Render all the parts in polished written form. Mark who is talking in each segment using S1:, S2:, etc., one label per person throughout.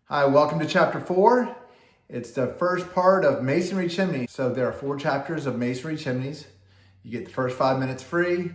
S1: Hi, welcome to chapter 4. It's the first part of Masonry Chimney. So there are 4 chapters of Masonry Chimneys. You get the first 5 minutes free.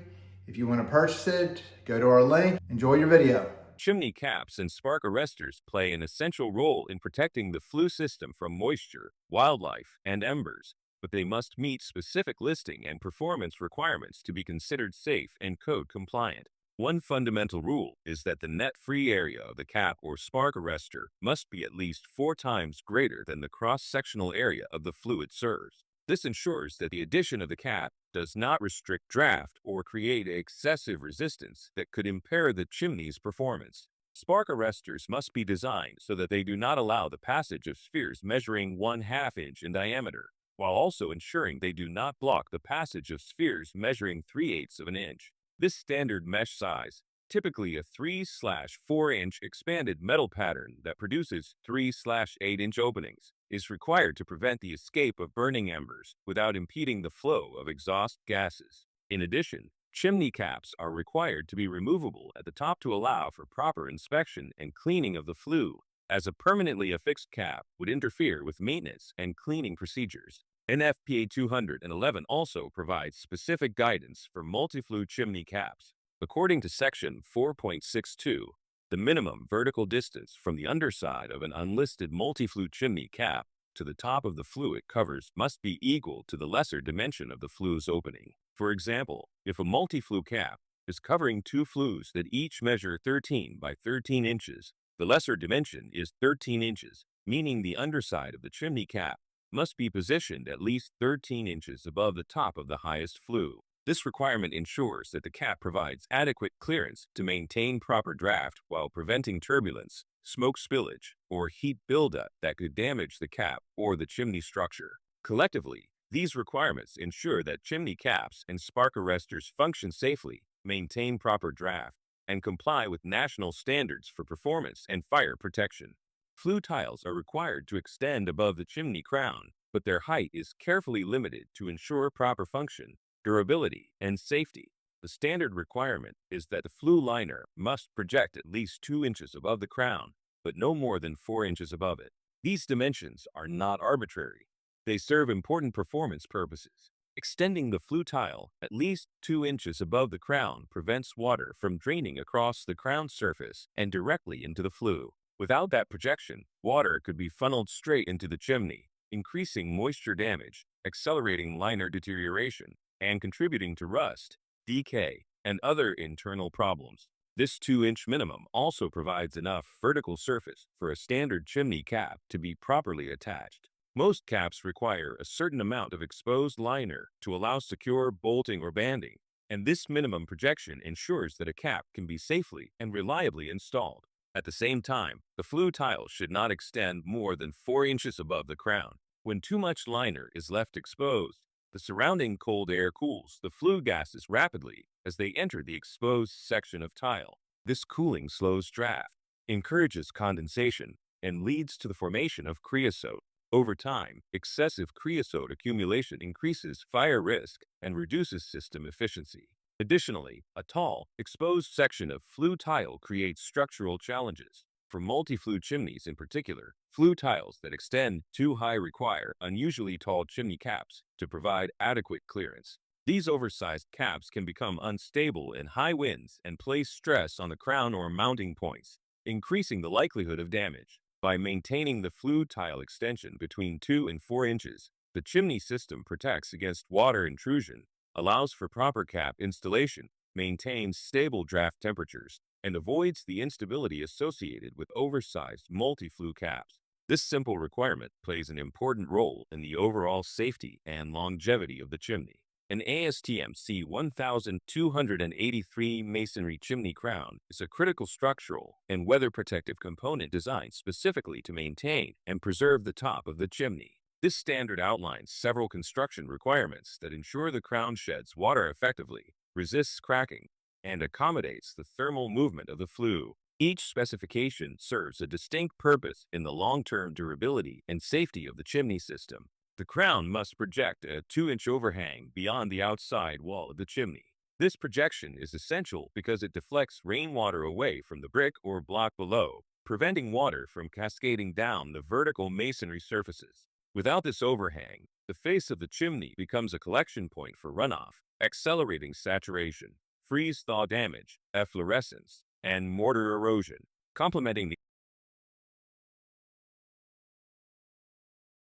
S1: If you want to purchase it, go to our link. Enjoy your video.
S2: Chimney caps and spark arresters play an essential role in protecting the flue system from moisture, wildlife, and embers, but they must meet specific listing and performance requirements to be considered safe and code compliant. One fundamental rule is that the net free area of the cap or spark arrestor must be at least 4 times greater than the cross-sectional area of the flue it serves. This ensures that the addition of the cap does not restrict draft or create excessive resistance that could impair the chimney's performance. Spark arresters must be designed so that they do not allow the passage of spheres measuring 1/2 inch in diameter, while also ensuring they do not block the passage of spheres measuring 3/8 of an inch. This standard mesh size, typically a 3/4 inch expanded metal pattern that produces 3/8 inch openings, is required to prevent the escape of burning embers without impeding the flow of exhaust gases. In addition, chimney caps are required to be removable at the top to allow for proper inspection and cleaning of the flue, as a permanently affixed cap would interfere with maintenance and cleaning procedures. NFPA 211 also provides specific guidance for multi-flue chimney caps. According to Section 4.62, the minimum vertical distance from the underside of an unlisted multi-flue chimney cap to the top of the flue it covers must be equal to the lesser dimension of the flue's opening. For example, if a multi-flue cap is covering 2 flues that each measure 13 by 13 inches, the lesser dimension is 13 inches, meaning the underside of the chimney cap must be positioned at least 13 inches above the top of the highest flue. This requirement ensures that the cap provides adequate clearance to maintain proper draft while preventing turbulence, smoke spillage, or heat buildup that could damage the cap or the chimney structure. Collectively, these requirements ensure that chimney caps and spark arresters function safely, maintain proper draft, and comply with national standards for performance and fire protection. Flue tiles are required to extend above the chimney crown, but their height is carefully limited to ensure proper function, durability, and safety. The standard requirement is that the flue liner must project at least 2 inches above the crown, but no more than 4 inches above it. These dimensions are not arbitrary. They serve important performance purposes. Extending the flue tile at least 2 inches above the crown prevents water from draining across the crown surface and directly into the flue. Without that projection, water could be funneled straight into the chimney, increasing moisture damage, accelerating liner deterioration, and contributing to rust, decay, and other internal problems. This 2-inch minimum also provides enough vertical surface for a standard chimney cap to be properly attached. Most caps require a certain amount of exposed liner to allow secure bolting or banding, and this minimum projection ensures that a cap can be safely and reliably installed. At the same time, the flue tile should not extend more than 4 inches above the crown. When too much liner is left exposed, the surrounding cold air cools the flue gases rapidly as they enter the exposed section of tile. This cooling slows draft, encourages condensation, and leads to the formation of creosote. Over time, excessive creosote accumulation increases fire risk and reduces system efficiency. Additionally, a tall, exposed section of flue tile creates structural challenges. For multi-flue chimneys in particular, flue tiles that extend too high require unusually tall chimney caps to provide adequate clearance. These oversized caps can become unstable in high winds and place stress on the crown or mounting points, increasing the likelihood of damage. By maintaining the flue tile extension between 2 and 4 inches, the chimney system protects against water intrusion, allows for proper cap installation, maintains stable draft temperatures, and avoids the instability associated with oversized multi-flue caps. This simple requirement plays an important role in the overall safety and longevity of the chimney. An ASTM C1283 masonry chimney crown is a critical structural and weather protective component designed specifically to maintain and preserve the top of the chimney. This standard outlines several construction requirements that ensure the crown sheds water effectively, resists cracking, and accommodates the thermal movement of the flue. Each specification serves a distinct purpose in the long-term durability and safety of the chimney system. The crown must project a 2-inch overhang beyond the outside wall of the chimney. This projection is essential because it deflects rainwater away from the brick or block below, preventing water from cascading down the vertical masonry surfaces. Without this overhang, the face of the chimney becomes a collection point for runoff, accelerating saturation, freeze-thaw damage, efflorescence, and mortar erosion, complementing the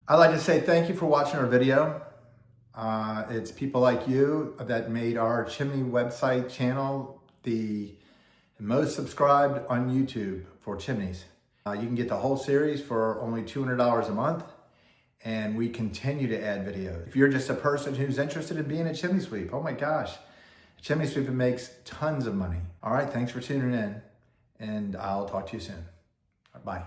S1: I'd like to say thank you for watching our video. It's people like you that made our chimney website channel the most subscribed on YouTube for chimneys. You can get the whole series for only $200 a month, and we continue to add videos. If you're just a person who's interested in being a chimney sweep, oh my gosh, chimney sweeping makes tons of money. All right, thanks for tuning in, and I'll talk to you soon. Bye.